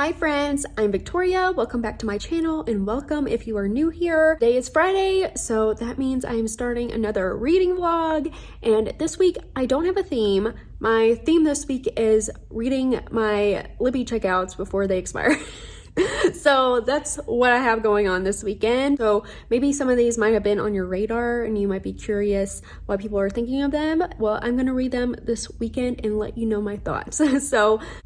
Hi friends, I'm Victoria. Welcome back to my channel and welcome if you are new here. Today is Friday, so that means I'm starting another reading vlog. And this week I don't have a theme. My theme this week is reading my Libby checkouts before they expire. So that's what I have going on this weekend. So maybe some of these might have been on your radar and you might be curious why people are thinking of them. Well, I'm going to read them this weekend and let you know my thoughts.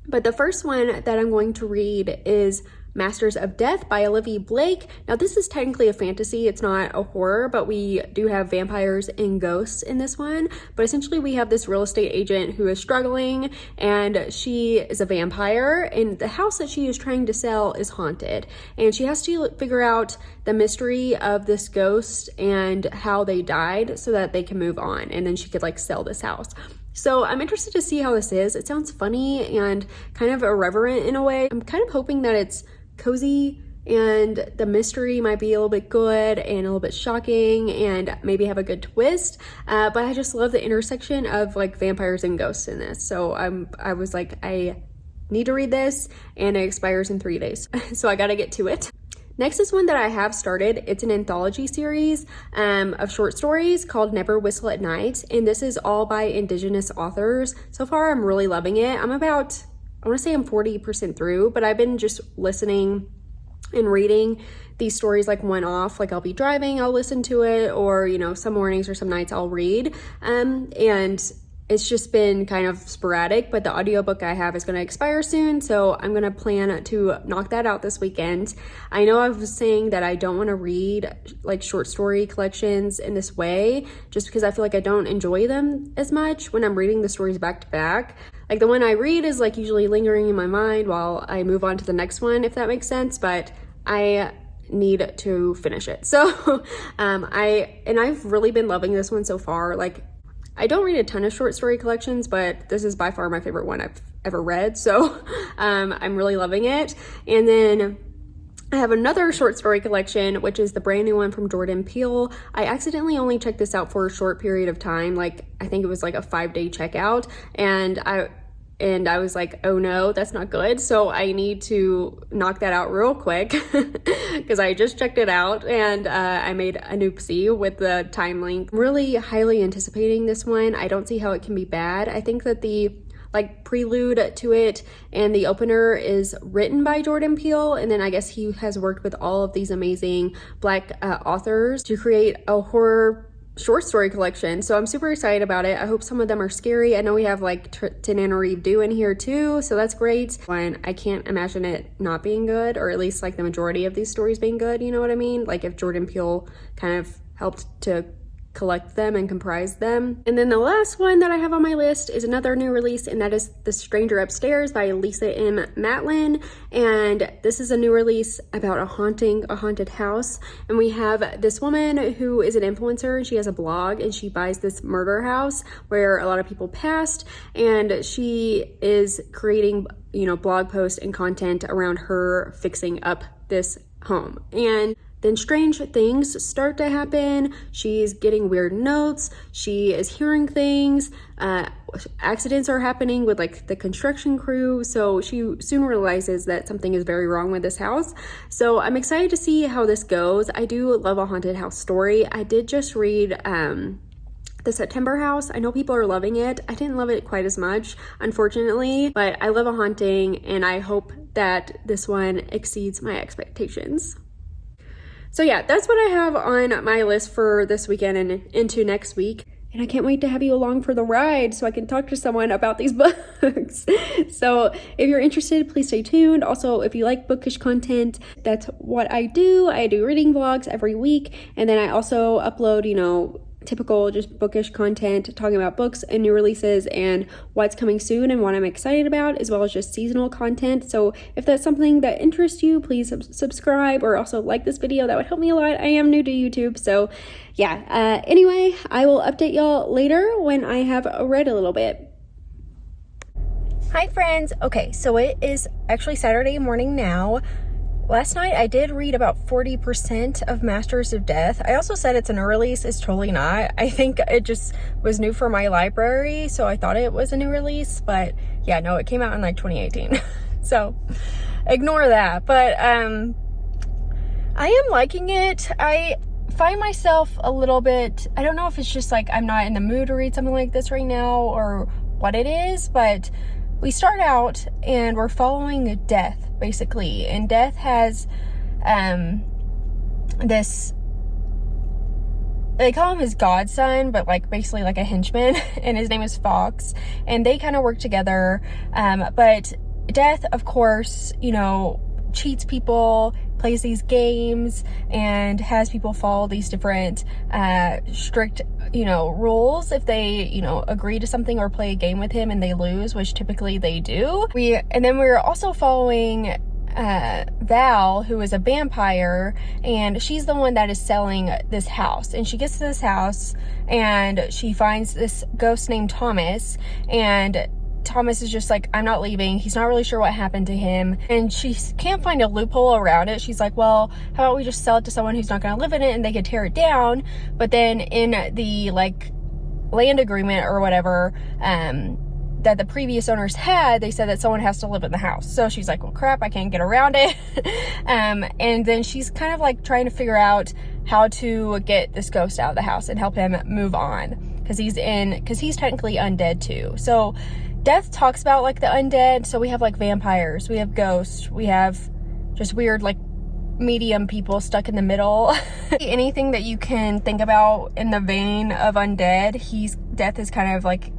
But the first one that I'm going to read is Masters of Death by Libby Blake. Now this is technically a fantasy, it's not a horror, but we do have vampires and ghosts in this one. But essentially we have this real estate agent who is struggling and she is a vampire and the house that she is trying to sell is haunted. And she has to figure out the mystery of this ghost and how they died so that they can move on and then she could like sell this house. So I'm interested to see how this is. It sounds funny and kind of irreverent in a way. I'm kind of hoping that it's cozy and the mystery might be a little bit good and a little bit shocking and maybe have a good twist. But I just love the intersection of like vampires and ghosts in this. So I was like, I need to read this and it expires in 3 days. So I gotta get to it. Next is one that I have started. It's an anthology series of short stories called Never Whistle at Night. And this is all by Indigenous authors. So far, I'm really loving it. I want to say I'm 40% through, but I've been just listening and reading these stories like one off. Like I'll be driving, I'll listen to it, or, you know, some mornings or some nights I'll read. And it's just been kind of sporadic, but the audiobook I have is going to expire soon, so I'm going to plan to knock that out this weekend. I know I was saying that I don't want to read like short story collections in this way, just because I feel like I don't enjoy them as much when I'm reading the stories back to back. Like the one I read is like usually lingering in my mind while I move on to the next one, if that makes sense, but I need to finish it. So I've really been loving this one so far. Like I don't read a ton of short story collections, but this is by far my favorite one I've ever read. So I'm really loving it. And then I have another short story collection, which is the brand new one from Jordan Peele. I accidentally only checked this out for a short period of time. Like I think it was like a 5-day checkout. And I was like, oh no, that's not good. So I need to knock that out real quick because I just checked it out and I made an oopsie with the time link. I'm really highly anticipating this one. I don't see how it can be bad. I think that the like prelude to it and the opener is written by Jordan Peele, and then I guess he has worked with all of these amazing Black authors to create a horror short story collection. So I'm super excited about it. I hope some of them are scary. I know we have like Tenerife in here too, so that's great. And I can't imagine it not being good, or at least like the majority of these stories being good, you know what I mean? Like if Jordan Peele kind of helped to collect them and comprise them. And then the last one that I have on my list is another new release, and that is The Stranger Upstairs by Lisa M. Matlin. And this is a new release about a haunted house. And we have this woman who is an influencer. She has a blog and she buys this murder house where a lot of people passed, and she is creating, you know, blog posts and content around her fixing up this home. And then strange things start to happen. She's getting weird notes. She is hearing things. Accidents are happening with like the construction crew. So she soon realizes that something is very wrong with this house. So I'm excited to see how this goes. I do love a haunted house story. I did just read The September House. I know people are loving it. I didn't love it quite as much, unfortunately, but I love a haunting and I hope that this one exceeds my expectations. So yeah, that's what I have on my list for this weekend and into next week. And I can't wait to have you along for the ride so I can talk to someone about these books. So if you're interested, please stay tuned. Also, if you like bookish content, that's what I do. I do reading vlogs every week. And then I also upload, you know, typical just bookish content talking about books and new releases and what's coming soon and what I'm excited about, as well as just seasonal content. So if that's something that interests you, please subscribe or also like this video. That would help me a lot. I am new to YouTube, so yeah. Anyway, I will update y'all later when I have read a little bit. Hi friends. Okay, so it is actually Saturday morning now. Last night I did read about 40% of Masters of Death. I also said it's a new release. It's totally not. I think it just was new for my library, so I thought it was a new release, but yeah, no, it came out in like 2018. So ignore that. But I am liking it. I find myself a little bit, I don't know if it's just like I'm not in the mood to read something like this right now or what it is, but we start out and we're following Death, basically. And Death has this, they call him his godson, but like basically like a henchman, and his name is Fox, and they kind of work together. But Death, of course, you know, cheats people, plays these games, and has people follow these different strict, you know, rules if they, you know, agree to something or play a game with him and they lose, which typically they do. And then we're also following Val, who is a vampire, and she's the one that is selling this house. And she gets to this house and she finds this ghost named Thomas, and Thomas is just like, I'm not leaving. He's not really sure what happened to him, and she can't find a loophole around it. She's like, well, how about we just sell it to someone who's not going to live in it and they could tear it down. But then in the like land agreement or whatever that the previous owners had, they said that someone has to live in the house. So she's like, well, crap, I can't get around it. And then she's kind of like trying to figure out how to get this ghost out of the house and help him move on, because he's technically undead too. So Death talks about like the undead. So we have like vampires, we have ghosts, we have just weird like medium people stuck in the middle. Anything that you can think about in the vein of undead, Death is kind of like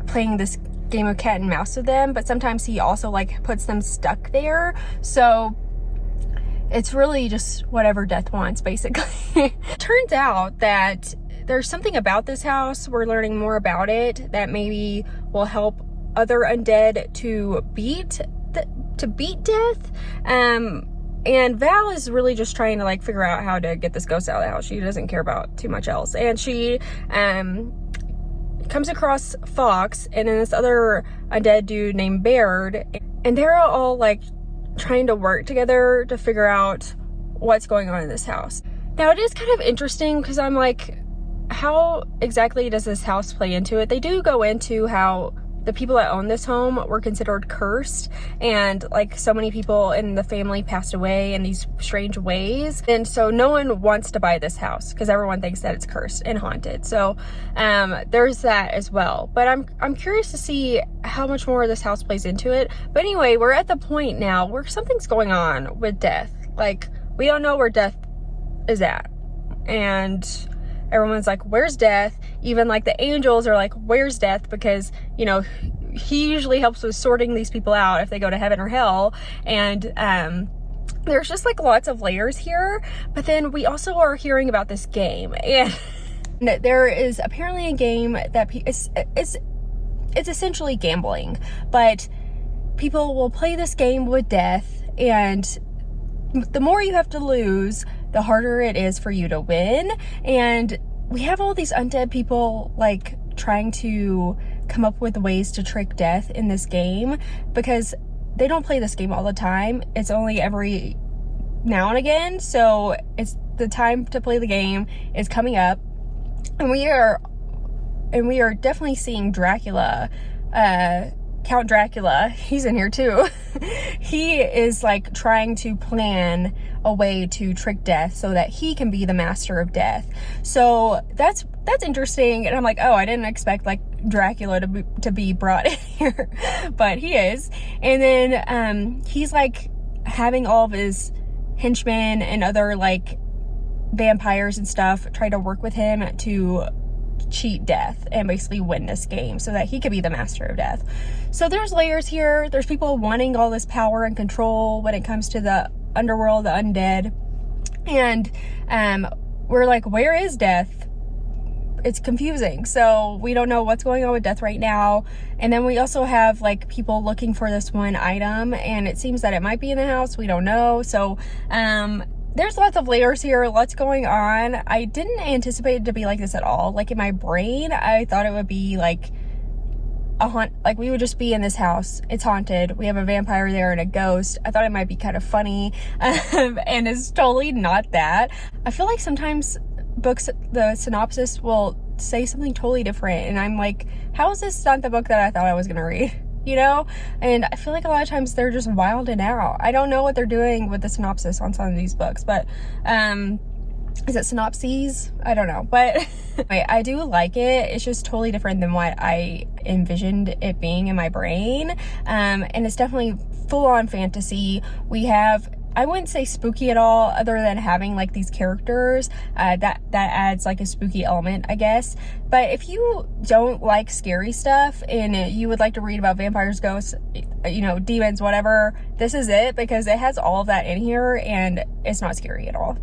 playing this game of cat and mouse with them, but sometimes he also like puts them stuck there. So it's really just whatever Death wants, basically. Turns out that there's something about this house, we're learning more about it, that maybe will help other undead to beat Death. And Val is really just trying to like figure out how to get this ghost out of the house. She doesn't care about too much else. And she comes across Fox and then this other undead dude named Baird, and they're all like trying to work together to figure out what's going on in this house. Now it is kind of interesting because I'm like, how exactly does this house play into it? They do go into how the people that own this home were considered cursed, and like so many people in the family passed away in these strange ways, and so no one wants to buy this house because everyone thinks that it's cursed and haunted. So there's that as well. But I'm curious to see how much more this house plays into it. But anyway, we're at the point now where something's going on with Death. Like, we don't know where Death is at, and everyone's like, where's Death? Even like the angels are like, where's Death? Because, you know, he usually helps with sorting these people out if they go to heaven or hell. And there's just like lots of layers here. But then we also are hearing about this game, and there is apparently a game that it's essentially gambling, but people will play this game with Death, and the more you have to lose, the harder it is for you to win. And we have all these undead people like trying to come up with ways to trick Death in this game, because they don't play this game all the time. It's only every now and again. So it's the time to play the game is coming up, and we are definitely seeing Dracula, Count Dracula, he's in here too. He is like trying to plan a way to trick Death so that he can be the master of Death. So that's interesting. And I'm like, oh, I didn't expect like Dracula to be brought in here, but he is. And then he's like having all of his henchmen and other like vampires and stuff try to work with him to cheat Death and basically win this game so that he could be the master of Death. So there's layers here. There's people wanting all this power and control when it comes to the underworld, the undead. And we're like, where is Death? It's confusing. So we don't know what's going on with Death right now. And then we also have like people looking for this one item, and it seems that it might be in the house. We don't know. So there's lots of layers here, lots going on. I didn't anticipate it to be like this at all. Like in my brain, I thought it would be like like we would just be in this house. It's haunted. We have a vampire there and a ghost. I thought it might be kind of funny, and it's totally not that. I feel like sometimes books, the synopsis will say something totally different, and I'm like, how is this not the book that I thought I was gonna read? you know? And I feel like a lot of times they're just wilding out. I don't know what they're doing with the synopsis on some of these books, but is it synopses? I don't know, but I do like it. It's just totally different than what I envisioned it being in my brain. And it's definitely full-on fantasy. We have, I wouldn't say spooky at all, other than having like these characters that adds like a spooky element, I guess. But if you don't like scary stuff and you would like to read about vampires, ghosts, you know, demons, whatever, this is it, because it has all of that in here and it's not scary at all.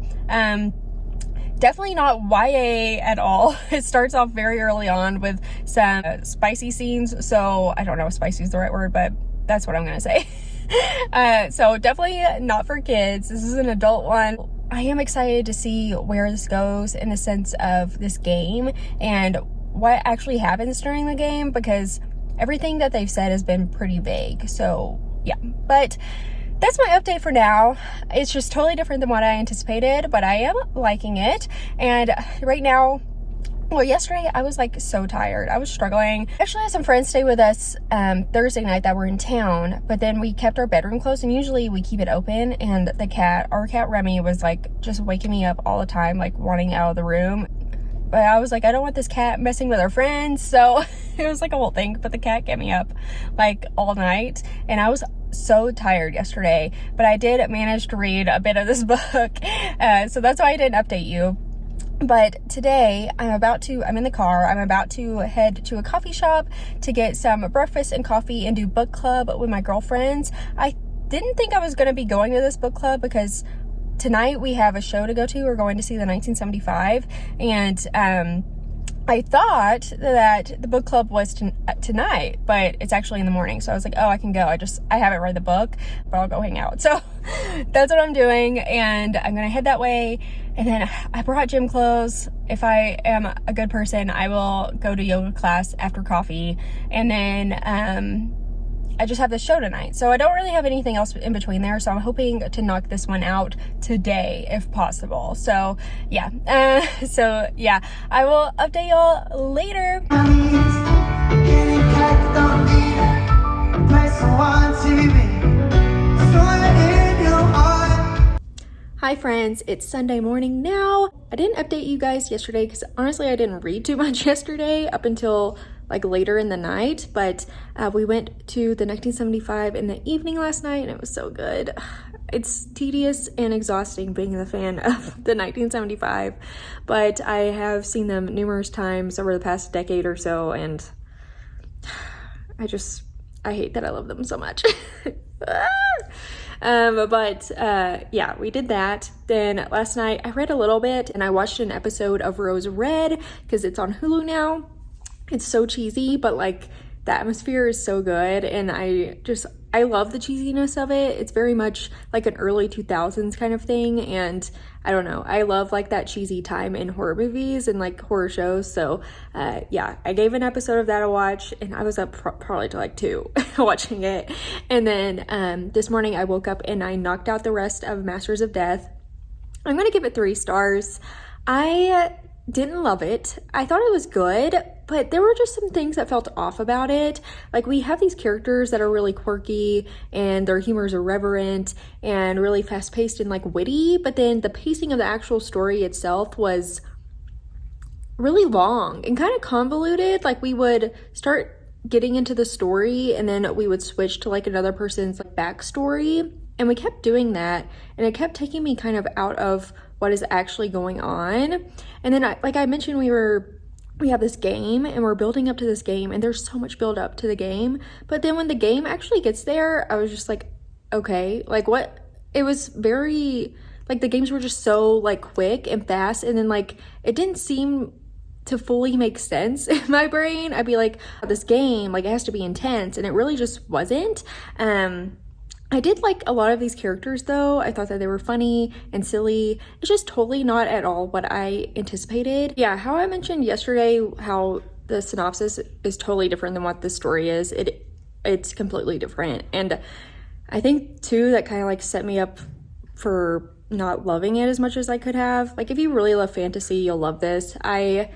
Definitely not YA at all. It starts off very early on with some spicy scenes. So I don't know if spicy is the right word, but that's what I'm gonna say. So definitely not for kids. This is an adult one. I am excited to see where this goes in the sense of this game and what actually happens during the game, because everything that they've said has been pretty vague. So yeah, but that's my update for now. It's just totally different than what I anticipated, but I am liking it. And right now, well, yesterday I was like so tired. I was struggling. I actually had some friends stay with us Thursday night that were in town, but then we kept our bedroom closed, and usually we keep it open, and our cat Remy was like just waking me up all the time, like wanting out of the room. But I was like, I don't want this cat messing with our friends. So it was like a whole thing, but the cat kept me up like all night, and I was so tired yesterday, but I did manage to read a bit of this book. So that's why I didn't update you. But today I'm in the car. I'm about to head to a coffee shop to get some breakfast and coffee and do book club with my girlfriends. I didn't think I was going to be going to this book club because tonight we have a show to go to. We're going to see the 1975, and I thought that the book club was tonight, but it's actually in the morning. So I was like, oh, I can go. I haven't read the book, but I'll go hang out. So that's what I'm doing. And I'm going to head that way. And then I brought gym clothes. If I am a good person, I will go to yoga class after coffee. And then, I just have this show tonight, so I don't really have anything else in between there, so I'm hoping to knock this one out today if possible. So yeah, I will update y'all later. Hi friends, it's Sunday morning now. I didn't update you guys yesterday because honestly I didn't read too much yesterday up until like later in the night, but we went to the 1975 in the evening last night and it was so good. It's tedious and exhausting being a fan of the 1975, but I have seen them numerous times over the past decade or so, and I hate that I love them so much. Yeah, we did that. Then last night I read a little bit and I watched an episode of Rose Red because it's on Hulu now. It's so cheesy, but like the atmosphere is so good, and I love the cheesiness of it. It's very much like an early 2000s kind of thing, and I don't know, I love like that cheesy time in horror movies and like horror shows. So yeah, I gave an episode of that a watch, and I was up probably to like 2 watching it. And then this morning I woke up and I knocked out the rest of Masters of Death. I'm gonna give it 3 stars. I didn't love it. I thought it was good, but there were just some things that felt off about it. Like, we have these characters that are really quirky and their humor is irreverent and really fast-paced and like witty, but then the pacing of the actual story itself was really long and kind of convoluted. Like, we would start getting into the story and then we would switch to like another person's like backstory, and we kept doing that, and it kept taking me kind of out of what is actually going on. And then like I mentioned, we have this game and we're building up to this game, and there's so much build up to the game, but then when the game actually gets there, I was just like, okay, like what? It was very like the games were just so like quick and fast, and then like it didn't seem to fully make sense in my brain. I'd be like, this game, like, it has to be intense, and it really just wasn't. I did like a lot of these characters though. I thought that they were funny and silly. It's just totally not at all what I anticipated. Yeah, how I mentioned yesterday how the synopsis is totally different than what the story is. It's completely different. And I think too that kind of like set me up for not loving it as much as I could have. Like, if you really love fantasy, you'll love this. I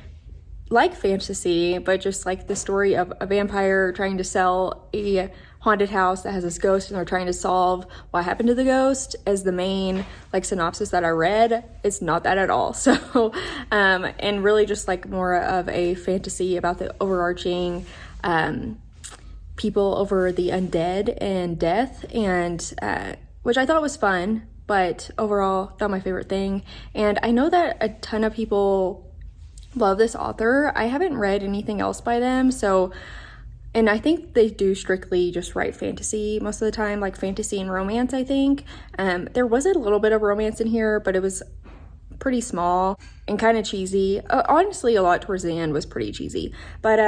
like fantasy, but just like the story of a vampire trying to sell a haunted house that has this ghost, and they're trying to solve what happened to the ghost as the main like synopsis that I read. It's not that at all. So and really just like more of a fantasy about the overarching people over the undead and death, and which I thought was fun, but overall not my favorite thing. And I know that a ton of people love this author. I haven't read anything else by them, so, and I think they do strictly just write fantasy most of the time, like fantasy and romance, I think. There was a little bit of romance in here, but it was pretty small and kind of cheesy. Honestly, a lot towards the end was pretty cheesy, but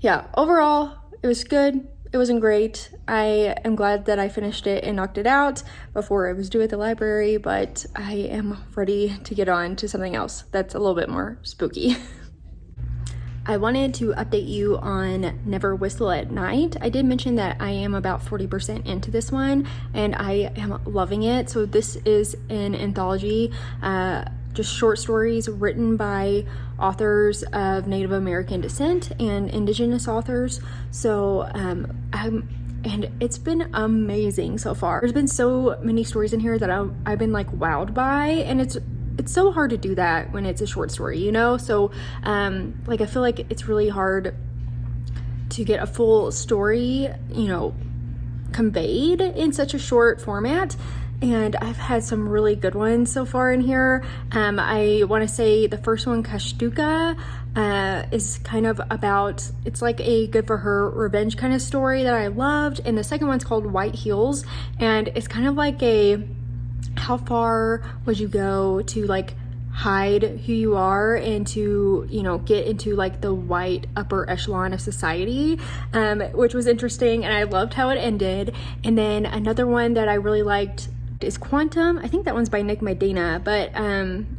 yeah, overall it was good. It wasn't great. I am glad that I finished it and knocked it out before it was due at the library, but I am ready to get on to something else that's a little bit more spooky. I wanted to update you on Never Whistle at Night. I did mention that I am about 40% into this one, and I am loving it. So this is an anthology, just short stories written by authors of Native American descent and Indigenous authors. So and it's been amazing so far. There's been so many stories in here that I've been like wowed by, and it's so hard to do that when it's a short story, you know? So like I feel like it's really hard to get a full story, you know, conveyed in such a short format. And I've had some really good ones so far in here. I want to say the first one, Kashtuka, is kind of about, it's like a good for her revenge kind of story that I loved. And the second one's called White Heels, and it's kind of like a, how far would you go to like hide who you are and to, you know, get into like the white upper echelon of society, which was interesting, and I loved how it ended. And then another one that I really liked is Quantum. I think that one's by Nick Medina, but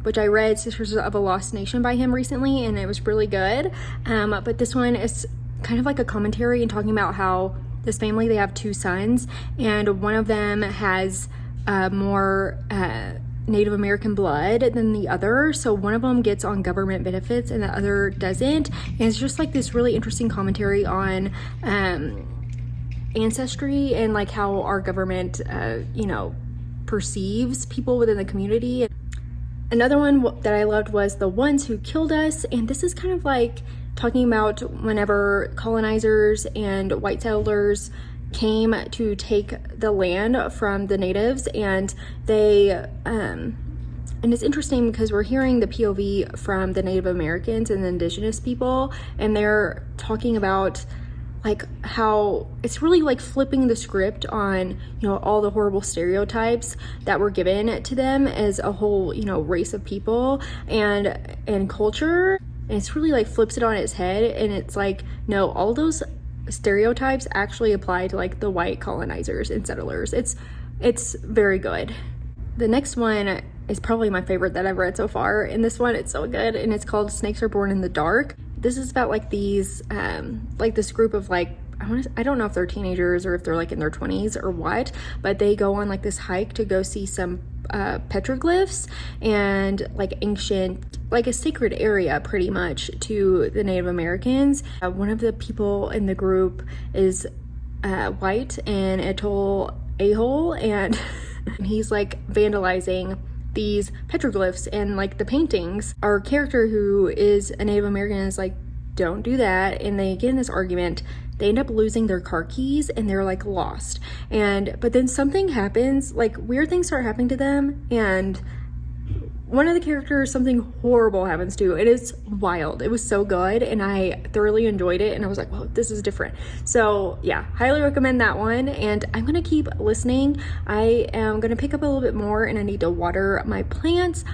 which I read Sisters of a Lost Nation by him recently, and it was really good. But this one is kind of like a commentary and talking about how this family, they have two sons, and one of them has more Native American blood than the other, so one of them gets on government benefits and the other doesn't. And it's just like this really interesting commentary on ancestry and like how our government you know, perceives people within the community. Another one that I loved was The Ones Who Killed Us, and this is kind of like talking about whenever colonizers and white settlers came to take the land from the natives, and they and it's interesting because we're hearing the POV from the Native Americans and the indigenous people, and they're talking about like how it's really like flipping the script on, you know, all the horrible stereotypes that were given to them as a whole, you know, race of people and culture. And it's really like flips it on its head, and it's like, no, all those stereotypes actually apply to like the white colonizers and settlers. It's very good. The next one is probably my favorite that I've read so far, and this one, it's so good, and it's called Snakes Are Born in the Dark. This is about like these like this group of like, I don't know if they're teenagers or if they're like in their 20s or what, but they go on like this hike to go see some petroglyphs and like ancient, like a sacred area pretty much to the Native Americans. One of the people in the group is white and a total a-hole, and he's like vandalizing these petroglyphs and like the paintings. Our character, who is a Native American, is like, don't do that, and they get in this argument. They end up losing their car keys and they're like lost, but then something happens, like weird things start happening to them, and one of the characters, something horrible happens to. It is wild. It was so good, and I thoroughly enjoyed it, and I was like, whoa, this is different. So yeah, highly recommend that one, and I'm gonna keep listening. I am gonna pick up a little bit more, and I need to water my plants.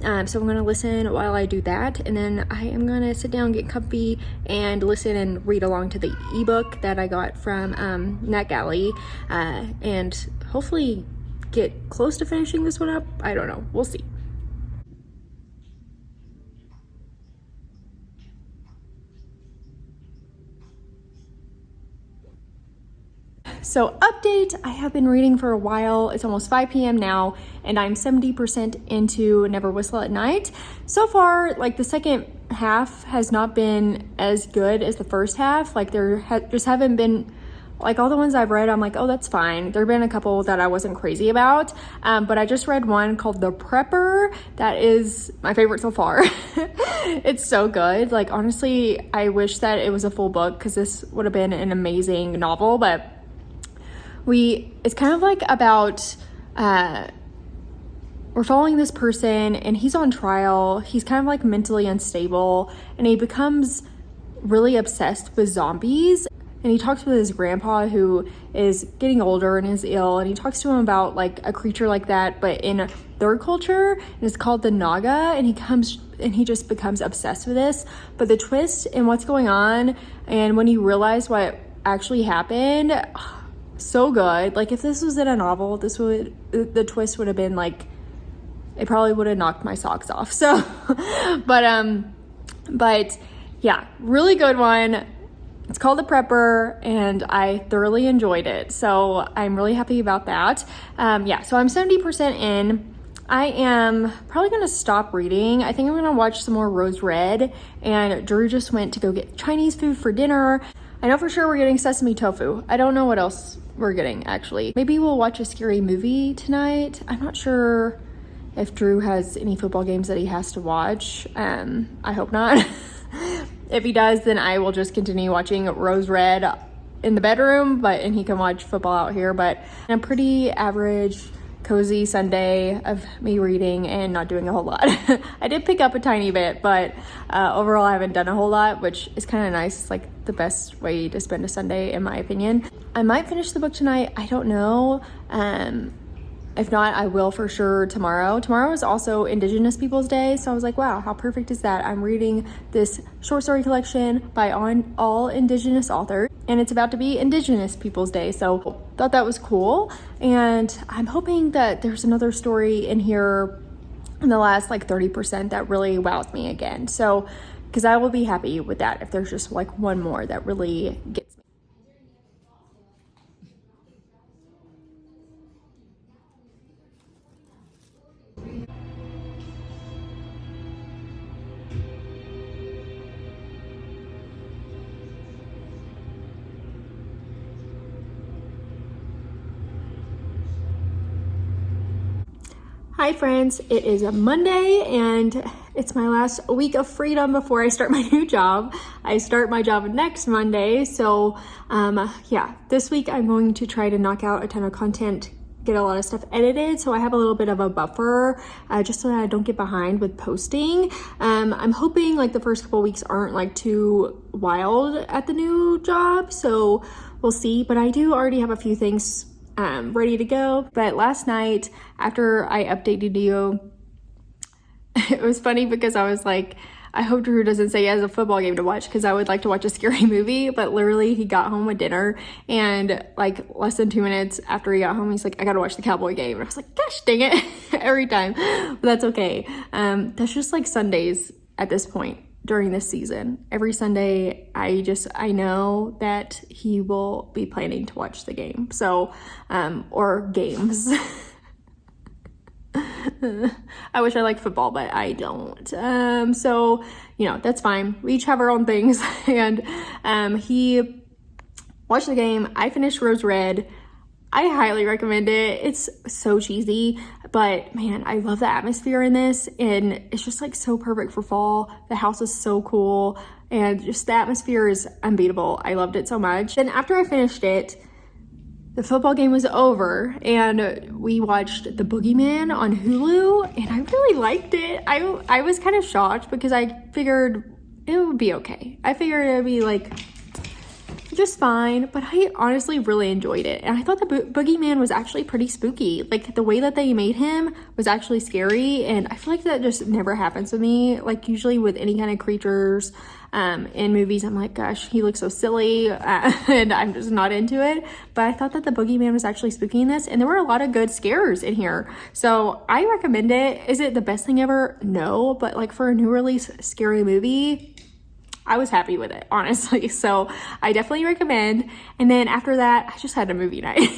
So I'm gonna listen while I do that, and then I am gonna sit down, get comfy, and listen and read along to the ebook that I got from NetGalley, and hopefully get close to finishing this one up. I don't know, we'll see. so update, I have been reading for a while. It's almost 5 p.m. now, and I'm 70% into Never Whistle at Night. So far, like the second half has not been as good as the first half. Like just haven't been, like all the ones I've read, I'm like, oh, that's fine. There have been a couple that I wasn't crazy about, but I just read one called The Prepper. That is my favorite so far. It's so good. Like, honestly, I wish that it was a full book because this would have been an amazing novel, but it's kind of like about, we're following this person and he's on trial. He's kind of like mentally unstable and he becomes really obsessed with zombies. And he talks with his grandpa who is getting older and is ill. And he talks to him about like a creature like that, but in their culture, and it's called the Naga. And he just becomes obsessed with this. But the twist in what's going on, and when you realize what actually happened, so good. Like if this was in a novel, the twist would have been like, it probably would have knocked my socks off. So, but yeah, really good one. It's called The Prepper, and I thoroughly enjoyed it. So I'm really happy about that. Yeah, so I'm 70% in. I am probably going to stop reading. I think I'm going to watch some more Rose Red, and Drew just went to go get Chinese food for dinner. I know for sure we're getting sesame tofu. I don't know what else we're getting, actually. Maybe we'll watch a scary movie tonight. I'm not sure if Drew has any football games that he has to watch. I hope not. If he does, then I will just continue watching Rose Red in the bedroom, and he can watch football out here. But a pretty average, cozy Sunday of me reading and not doing a whole lot. I did pick up a tiny bit, but overall I haven't done a whole lot, which is kind of nice. It's like the best way to spend a Sunday, in my opinion. I might finish the book tonight. I don't know. If not, I will for sure tomorrow. Tomorrow is also Indigenous Peoples Day, so I was like, wow, how perfect is that? I'm reading this short story collection by all Indigenous authors, and it's about to be Indigenous Peoples Day, so thought that was cool. And I'm hoping that there's another story in here in the last like 30% that really wows me again. So, because I will be happy with that if there's just like one more that really gets me. Hi friends, it is a Monday and it's my last week of freedom before I start my new job. I start my job next Monday, so yeah, this week I'm going to try to knock out a ton of content, get a lot of stuff edited, so I have a little bit of a buffer just so that I don't get behind with posting. I'm hoping like the first couple weeks aren't like too wild at the new job, so we'll see, but I do already have a few things ready to go. But last night after I updated you, it was funny because I was like, I hope Drew doesn't say he has a football game to watch because I would like to watch a scary movie. But literally he got home with dinner and like less than 2 minutes after he got home, he's like, I gotta watch the Cowboy game. And I was like, gosh dang it. Every time, but that's okay. That's just like Sundays at this point during this season. Every Sunday, I know that he will be planning to watch the game. So, or games. I wish I liked football, but I don't. So, you know, that's fine. We each have our own things. And he watched the game. I finished Rose Red. I highly recommend it. It's so cheesy, but man, I love the atmosphere in this, and it's just like so perfect for fall. The house is so cool, and just the atmosphere is unbeatable. I loved it so much. Then after I finished it, the football game was over, and we watched The Boogeyman on Hulu, and I really liked it. I was kind of shocked because I figured it would be okay. I figured it would be like just fine, but I honestly really enjoyed it. And I thought the Boogeyman was actually pretty spooky. Like the way that they made him was actually scary, and I feel like that just never happens with me. Like usually with any kind of creatures in movies, I'm like, gosh, he looks so silly, and I'm just not into it. But I thought that the Boogeyman was actually spooky in this, and there were a lot of good scares in here. So I recommend it. Is it the best thing ever? No, but like for a new release scary movie, I was happy with it, honestly. So I definitely recommend. And then after that, I just had a movie night.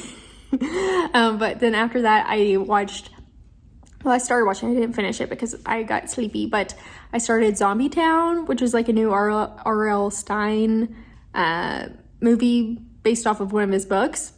But then after that, I started watching. I didn't finish it because I got sleepy, but I started Zombie Town, which is like a new R.L. Stein movie based off of one of his books.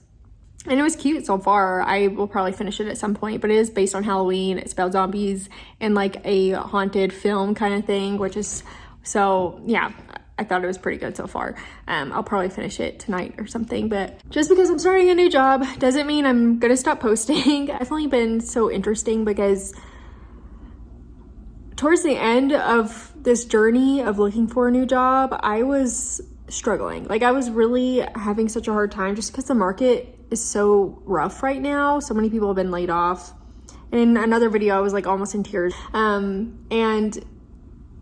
And it was cute so far. I will probably finish it at some point, but it is based on Halloween. It's about zombies and like a haunted film kind of thing, which is, so yeah, I thought it was pretty good so far. I'll probably finish it tonight or something, but just because I'm starting a new job doesn't mean I'm gonna stop posting. Definitely been so interesting because towards the end of this journey of looking for a new job, I was struggling. Like I was really having such a hard time just because the market is so rough right now. So many people have been laid off. And in another video, I was like almost in tears. And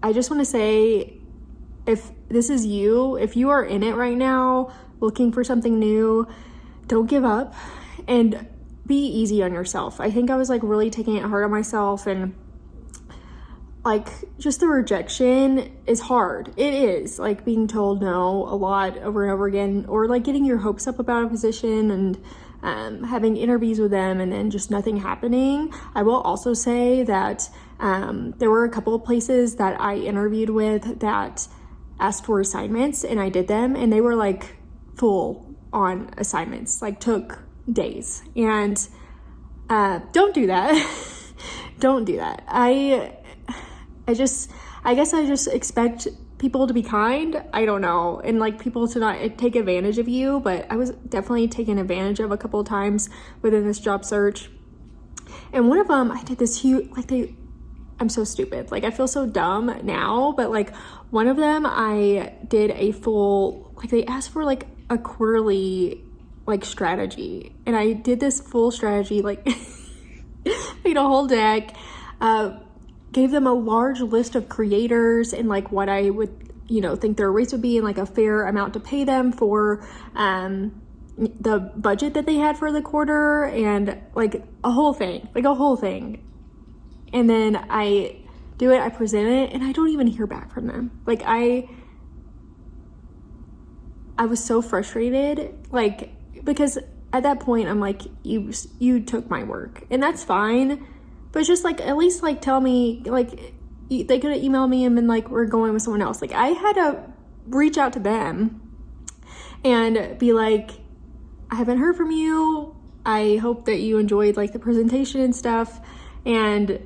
I just want to say, if this is you, if you are in it right now, looking for something new, don't give up and be easy on yourself. I think I was like really taking it hard on myself, and like just the rejection is hard. It is like being told no a lot over and over again, or like getting your hopes up about a position and having interviews with them and then just nothing happening. I will also say that there were a couple of places that I interviewed with that asked for assignments, and I did them, and they were like full on assignments, like took days. And don't do that. Don't do that. I guess I just expect people to be kind. I don't know. And like people to not take advantage of you, but I was definitely taken advantage of a couple of times within this job search. And one of them, I did this huge, I'm so stupid. Like I feel so dumb now, but like one of them, I did a full, like they asked for like a quarterly like strategy. And I did this full strategy, like made a whole deck, gave them a large list of creators and like what I would, think their rates would be and like a fair amount to pay them for the budget that they had for the quarter, and like a whole thing. And then I do it, I present it, and I don't even hear back from them. Like I was so frustrated, like, because at that point I'm like, you took my work, and that's fine. But just like, at least like tell me, like they could have emailed me and been like, we're going with someone else. Like I had to reach out to them and be like, I haven't heard from you. I hope that you enjoyed like the presentation and stuff. And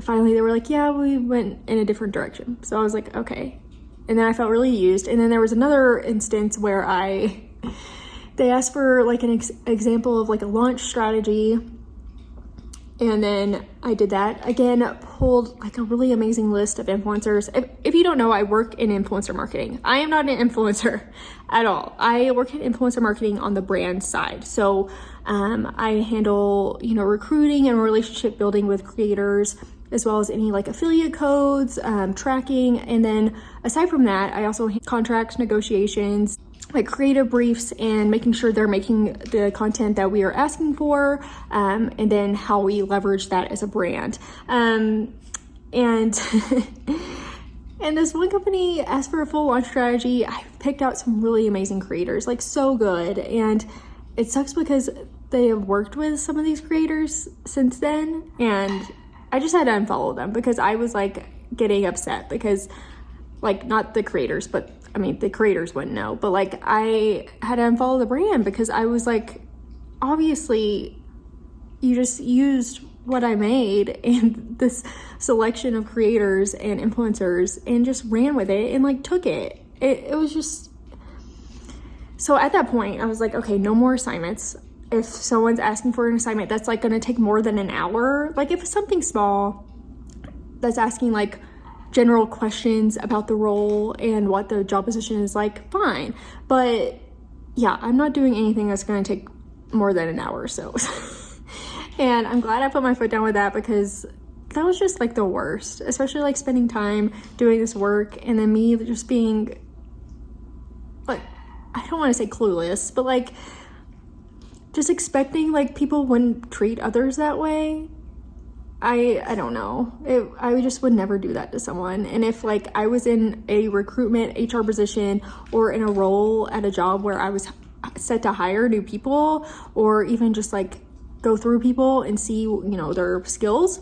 finally they were like, yeah, we went in a different direction. So I was like, okay. And then I felt really used. And then there was another instance where they asked for like an example of like a launch strategy. And then I did that. Again, pulled like a really amazing list of influencers. If you don't know, I work in influencer marketing. I am not an influencer at all. I work in influencer marketing on the brand side. So I handle, recruiting and relationship building with creators, as well as any like affiliate codes, tracking. And then aside from that, I also contract negotiations, like creative briefs, and making sure they're making the content that we are asking for, and then how we leverage that as a brand. And and this one company asked for a full launch strategy. I picked out some really amazing creators, like so good. And it sucks because they have worked with some of these creators since then, and I just had to unfollow them because I was like getting upset because, like, not the creators, but I mean, the creators wouldn't know, but like I had to unfollow the brand because I was like, obviously you just used what I made in this selection of creators and influencers and just ran with it and like took it. It was just, so at that point I was like, okay, no more assignments. If someone's asking for an assignment that's like going to take more than an hour, like if it's something small that's asking like general questions about the role and what the job position is like, fine. But yeah, I'm not doing anything that's going to take more than an hour or so. And I'm glad I put my foot down with that because that was just like the worst, especially like spending time doing this work and then me just being like, I don't want to say clueless, but like just expecting like people wouldn't treat others that way. I don't know. I just would never do that to someone. And if like I was in a recruitment HR position or in a role at a job where I was set to hire new people, or even just like go through people and see, you know, their skills,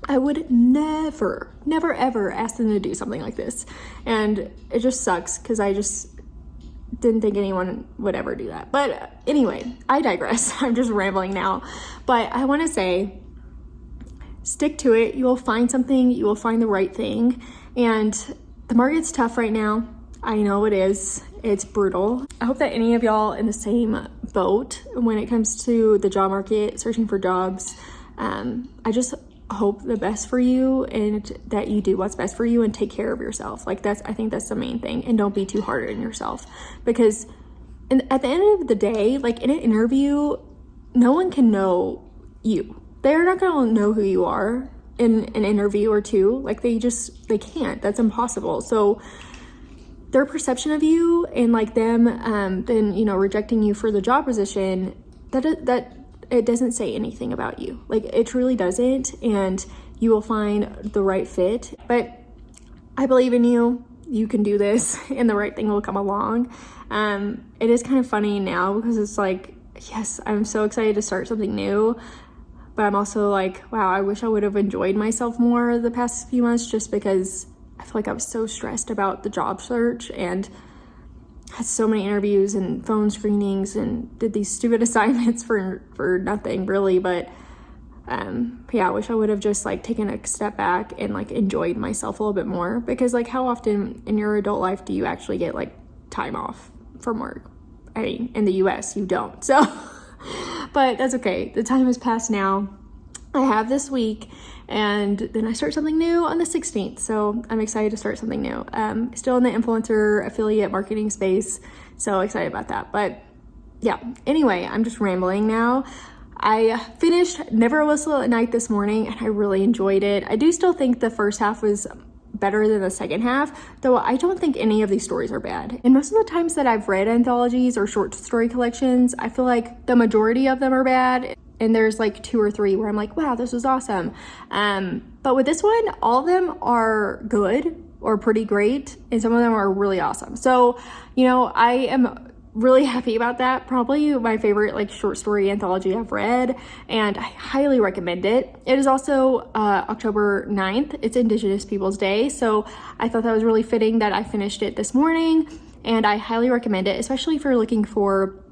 I would never ever ask them to do something like this. And it just sucks because I just didn't think anyone would ever do that. But anyway, I digress. I'm just rambling now. But I want to say, stick to it. You will find something. You will find the right thing. And the market's tough right now. I know it is. It's brutal. I hope that any of y'all in the same boat when it comes to the job market, searching for jobs. I just hope the best for you, and that you do what's best for you and take care of yourself. Like I think that's the main thing. And don't be too hard on yourself, because at the end of the day, like in an interview, no one can know you. They're not going to know who you are in an interview or two. Like they can't. That's impossible. So their perception of you and like them then, you know, rejecting you for the job position, that it doesn't say anything about you. Like it truly doesn't. And you will find the right fit. But I believe in you. You can do this and the right thing will come along. It is kind of funny now because it's like, yes, I'm so excited to start something new. But I'm also like, wow, I wish I would have enjoyed myself more the past few months, just because I feel like I was so stressed about the job search and had so many interviews and phone screenings and did these stupid assignments for nothing really. But yeah, I wish I would have just like taken a step back and like enjoyed myself a little bit more, because like how often in your adult life do you actually get like time off from work? I mean, in the US you don't. So but that's okay. The time has passed now. I have this week, and then I start something new on the 16th. So I'm excited to start something new. Still in the influencer affiliate marketing space. So excited about that. But yeah, anyway, I'm just rambling now. I finished Never Whistle at Night this morning, and I really enjoyed it. I do still think the first half was better than the second half, though I don't think any of these stories are bad. And most of the times that I've read anthologies or short story collections, I feel like the majority of them are bad, and there's like 2 or 3 where I'm like, wow, this was awesome. But with this one, all of them are good or pretty great, and some of them are really awesome. So, you know, I am really happy about that. Probably my favorite like short story anthology I've read, and I highly recommend it. It is also October 9th. It's Indigenous Peoples Day, so I thought that was really fitting that I finished it this morning, and I highly recommend it, especially if you're looking for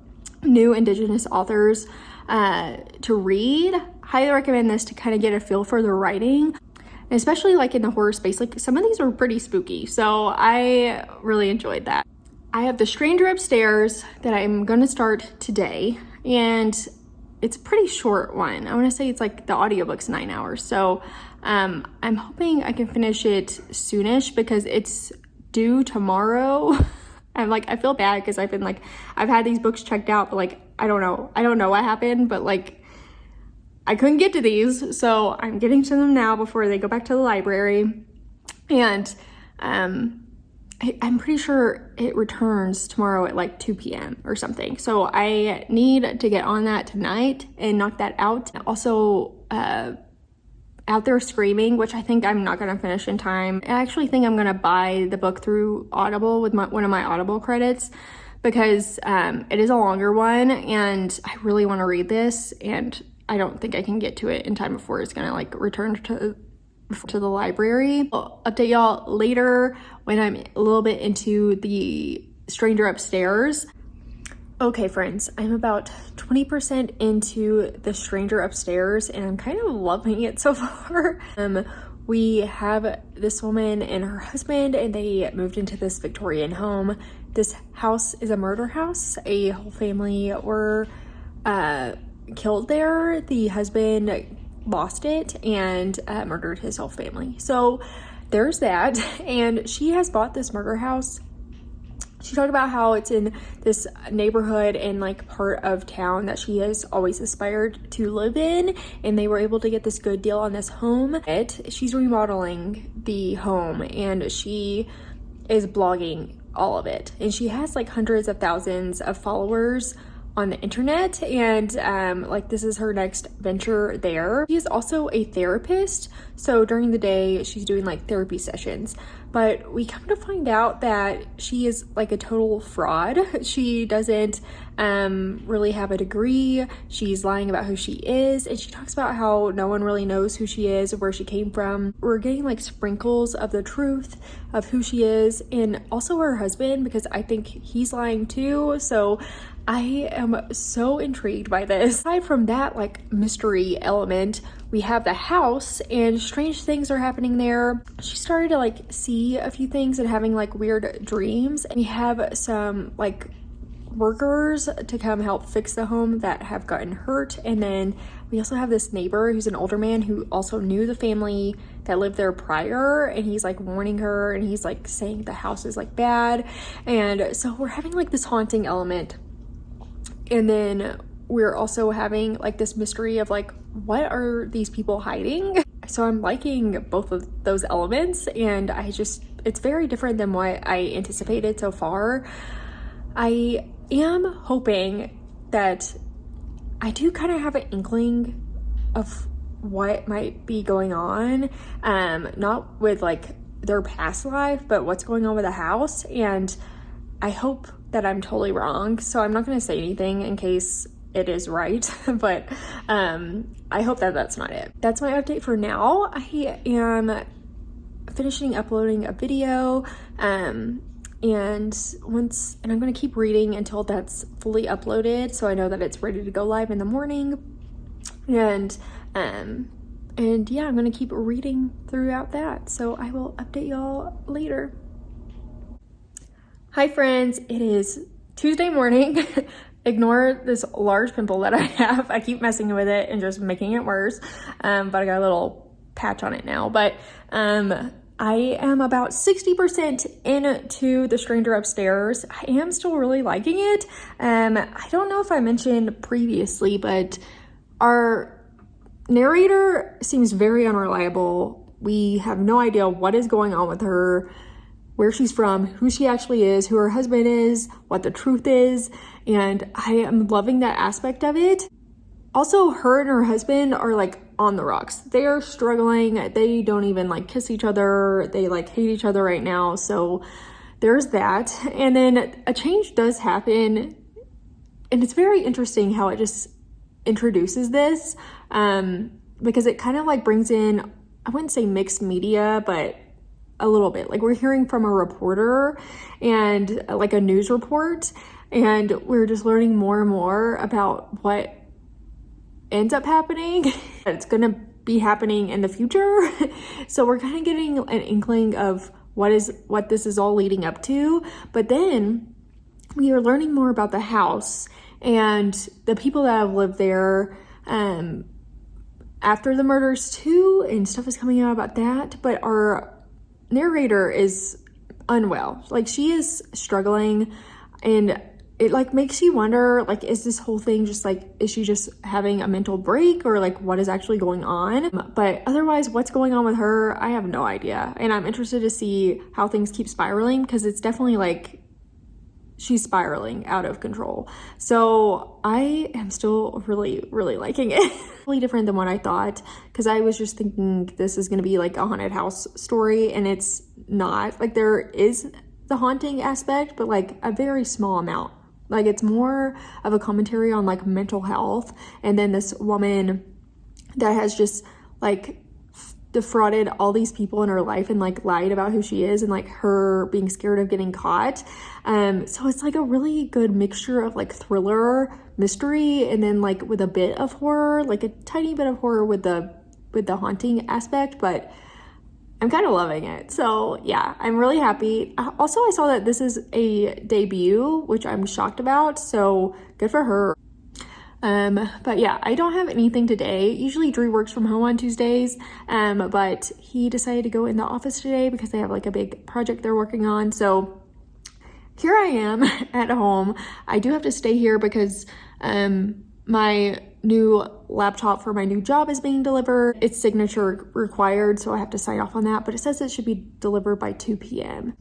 new Indigenous authors to read. Highly recommend this to kind of get a feel for the writing, especially like in the horror space. Like some of these are pretty spooky, so I really enjoyed that. I have The Stranger Upstairs that I'm going to start today, and it's a pretty short one. I want to say it's like the audiobook's 9 hours. So I'm hoping I can finish it soonish because it's due tomorrow. I feel bad because I've had these books checked out, but like, I don't know what happened, but like I couldn't get to these. So I'm getting to them now before they go back to the library. And, I'm pretty sure it returns tomorrow at like 2 p.m. or something. So I need to get on that tonight and knock that out. Also, Out There Screaming, which I think I'm not going to finish in time. I actually think I'm going to buy the book through Audible with one of my Audible credits, because it is a longer one and I really want to read this, and I don't think I can get to it in time before it's going to like return to the library. I'll update y'all later when I'm a little bit into The Stranger Upstairs. Okay, friends, I'm about 20% into The Stranger Upstairs, and I'm kind of loving it so far. We have this woman and her husband, and they moved into this Victorian home. This house is a murder house. A whole family were killed there. The husband lost it and murdered his whole family. So there's that. And she has bought this murder house. She talked about how it's in this neighborhood and like part of town that she has always aspired to live in, and they were able to get this good deal on this home. She's remodeling the home, and she is blogging all of it, and she has like hundreds of thousands of followers on the internet, and like this is her next venture there. She is also a therapist, so during the day she's doing like therapy sessions, but we come to find out that she is like a total fraud. She doesn't really have a degree. She's lying about who she is, and she talks about how no one really knows who she is or where she came from. We're getting like sprinkles of the truth of who she is, and also her husband, because I think he's lying too. So I am so intrigued by this. Aside from that like mystery element, we have the house, and strange things are happening there. She started to like see a few things and having like weird dreams. We have some like workers to come help fix the home that have gotten hurt, and then we also have this neighbor who's an older man who also knew the family that lived there prior, and he's like warning her, and he's like saying the house is like bad. And so we're having like this haunting element, and then we're also having like this mystery of like, what are these people hiding? So I'm liking both of those elements, and it's very different than what I anticipated so far. I am hoping that I do kind of have an inkling of what might be going on, not with like their past life, but what's going on with the house. And I hope that I'm totally wrong, so I'm not going to say anything in case it is right, but I hope that that's not it. That's my update for now. I am finishing uploading a video, and I'm going to keep reading until that's fully uploaded, so I know that it's ready to go live in the morning. And yeah, I'm going to keep reading throughout that, so I will update y'all later. Hi friends, it is Tuesday morning. Ignore this large pimple that I have. I keep messing with it and just making it worse, but I got a little patch on it now. But I am about 60% into The Stranger Upstairs. I am still really liking it. I don't know if I mentioned previously, but our narrator seems very unreliable. We have no idea what is going on with her, where she's from, who she actually is, who her husband is, what the truth is, and I am loving that aspect of it. Also, her and her husband are like on the rocks. They are struggling. They don't even like kiss each other. They like hate each other right now. So there's that. And then a change does happen, and it's very interesting how it just introduces this, because it kind of like brings in, I wouldn't say mixed media, but a little bit. Like we're hearing from a reporter and like a news report, and we're just learning more and more about what ends up happening. It's gonna be happening in the future. So we're kind of getting an inkling of what this is all leading up to. But then we are learning more about the house and the people that have lived there after the murders too, and stuff is coming out about that. But our narrator is unwell. Like she is struggling, and it like makes you wonder, like, is this whole thing just like, is she just having a mental break, or like what is actually going on? But otherwise, what's going on with her, I have no idea. And I'm interested to see how things keep spiraling, because it's definitely like she's spiraling out of control. So I am still really, really liking it. Really different than what I thought, because I was just thinking this is going to be like a haunted house story, and it's not. Like there is the haunting aspect, but like a very small amount. Like it's more of a commentary on like mental health, and then this woman that has just like defrauded all these people in her life and like lied about who she is, and like her being scared of getting caught. So it's like a really good mixture of like thriller, mystery, and then like with a bit of horror, like a tiny bit of horror with the haunting aspect. But I'm kind of loving it. So yeah, I'm really happy. Also, I saw that this is a debut, which I'm shocked about, so good for her. But yeah, I don't have anything today. Usually Drew works from home on Tuesdays, but he decided to go in the office today because they have like a big project they're working on. So here I am at home. I do have to stay here because my new laptop for my new job is being delivered. It's signature required, so I have to sign off on that, but it says it should be delivered by 2 p.m.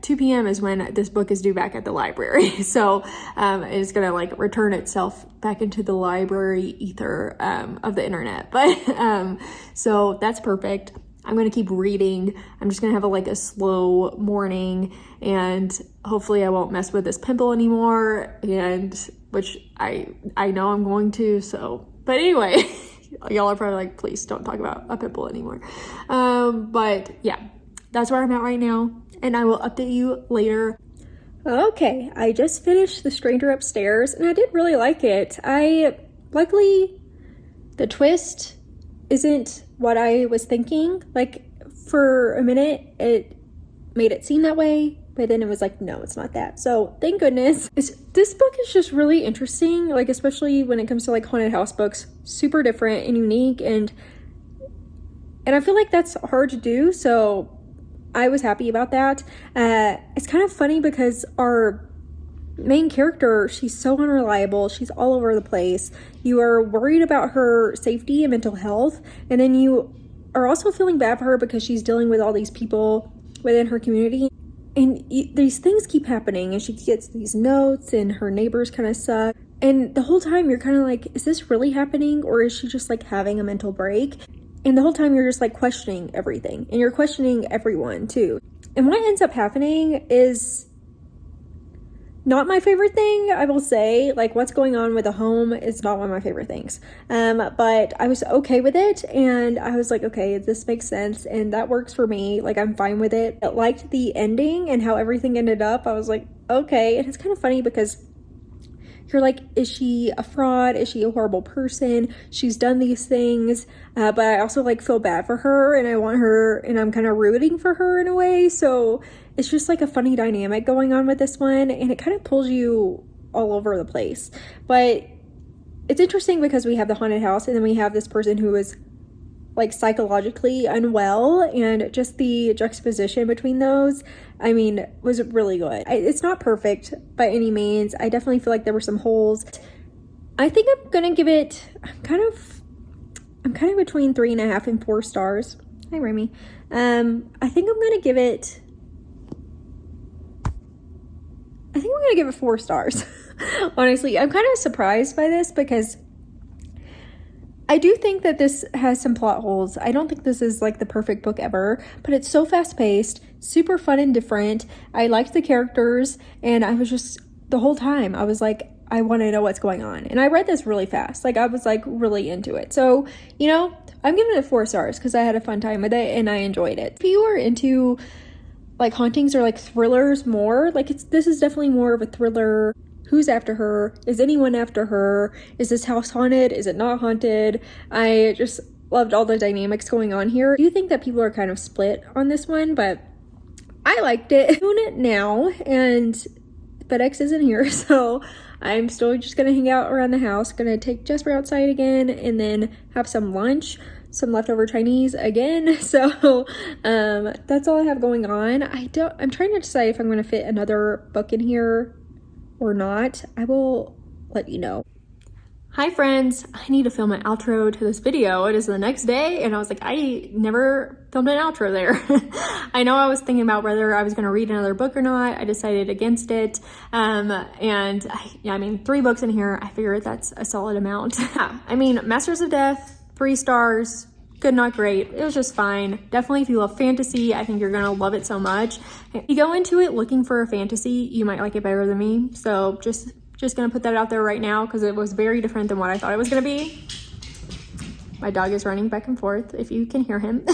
2 p.m. is when this book is due back at the library. So it's gonna like return itself back into the library ether of the internet. But so that's perfect. I'm gonna keep reading. I'm just gonna have a slow morning, and hopefully I won't mess with this pimple anymore, and which I know I'm going to. So, but anyway, y'all are probably like, please don't talk about a pimple anymore. But yeah, that's where I'm at right now, and I will update you later. Okay, I just finished The Stranger Upstairs, and I did really like it. Luckily, the twist isn't what I was thinking. Like, for a minute, it made it seem that way, but then it was like, no, it's not that. So, thank goodness. This book is just really interesting, like, especially when it comes to, like, haunted house books. Super different and unique, and I feel like that's hard to do, so I was happy about that. It's kind of funny because our main character, she's so unreliable. She's all over the place. You are worried about her safety and mental health, and then you are also feeling bad for her because she's dealing with all these people within her community, and these things keep happening, and she gets these notes, and her neighbors kind of suck, and the whole time you're kind of like, is this really happening, or is she just like having a mental break? And the whole time you're just like questioning everything, and you're questioning everyone too. And what ends up happening is not my favorite thing, I will say. Like, what's going on with the home is not one of my favorite things. But I was okay with it, and I was like, okay, this makes sense, and that works for me. Like, I'm fine with it. I liked the ending and how everything ended up. I was like, okay. And it's kind of funny because you're like, is she a fraud? Is she a horrible person? She's done these things, but I also like feel bad for her, and I want her, and I'm kind of rooting for her in a way. So it's just like a funny dynamic going on with this one, and it kind of pulls you all over the place. But it's interesting because we have the haunted house, and then we have this person who is like psychologically unwell, and just the juxtaposition between those, I mean, was really good. It's not perfect by any means. I definitely feel like there were some holes. I think I'm gonna give it, I'm kind of between 3.5 and 4 stars. Hi, Remy. I think I'm gonna give it 4 stars. Honestly, I'm kind of surprised by this because I do think that this has some plot holes. I don't think this is like the perfect book ever, but it's so fast-paced, super fun and different. I liked the characters, and I was just, the whole time, I was like, I want to know what's going on. And I read this really fast. Like, I was like really into it. So, you know, I'm giving it 4 stars because I had a fun time with it and I enjoyed it. If you are into like hauntings or like thrillers more, like this is definitely more of a thriller. Who's after her? Is anyone after her? Is this house haunted? Is it not haunted? I just loved all the dynamics going on here. I do think that people are kind of split on this one, but I liked it. I'm doing it now, and FedEx isn't here, so I'm still just gonna hang out around the house. Gonna take Jasper outside again, and then have some lunch, some leftover Chinese again. So that's all I have going on. I'm trying to decide if I'm gonna fit another book in here or not. I will let you know. Hi friends, I need to film an outro to this video. It is the next day, and I was like, I never filmed an outro there. I know I was thinking about whether I was going to read another book or not. I decided against it. And I mean, 3 books in here, I figured that's a solid amount. I mean, Masters of Death, 3 stars, good, not great. It was just fine. Definitely if you love fantasy, I think you're gonna love it so much. If you go into it looking for a fantasy, you might like it better than me. So just gonna put that out there right now because it was very different than what I thought it was gonna be. My dog is running back and forth if you can hear him.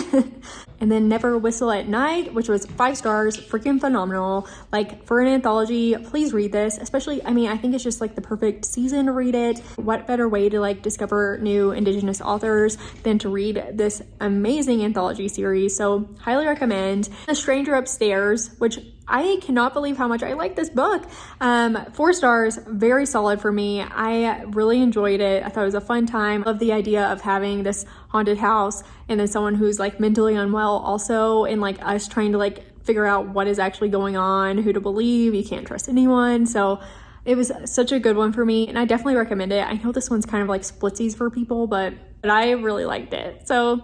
And then Never Whistle at Night, which was 5 stars, freaking phenomenal. Like, for an anthology, please read this. Especially, I mean, I think it's just like the perfect season to read it. What better way to like discover new Indigenous authors than to read this amazing anthology series? So highly recommend. The Stranger Upstairs, which I cannot believe how much I like this book. 4 stars, very solid for me. I really enjoyed it. I thought it was a fun time. Love the idea of having this haunted house and then someone who's like mentally unwell also, and like us trying to like figure out what is actually going on, who to believe. You can't trust anyone. So it was such a good one for me, and I definitely recommend it. I know this one's kind of like splitsies for people, but I really liked it. So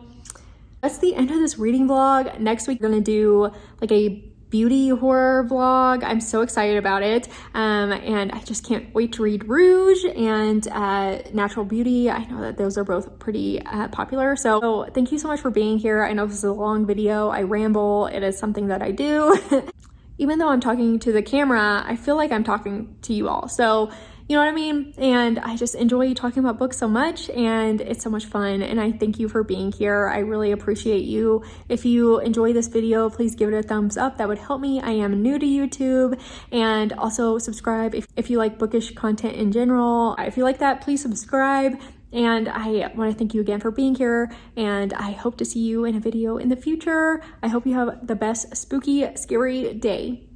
that's the end of this reading vlog. Next week, we're gonna do like a beauty horror vlog. I'm so excited about it. And I just can't wait to read Rouge and Natural Beauty. I know that those are both pretty popular. So thank you so much for being here. I know this is a long video. I ramble. It is something that I do. Even though I'm talking to the camera, I feel like I'm talking to you all. So, you know what I mean? And I just enjoy talking about books so much, and it's so much fun. And I thank you for being here. I really appreciate you. If you enjoy this video, please give it a thumbs up. That would help me. I am new to YouTube. And also subscribe if you like bookish content in general. If you like that, please subscribe. And I want to thank you again for being here, and I hope to see you in a video in the future. I hope you have the best spooky, scary day.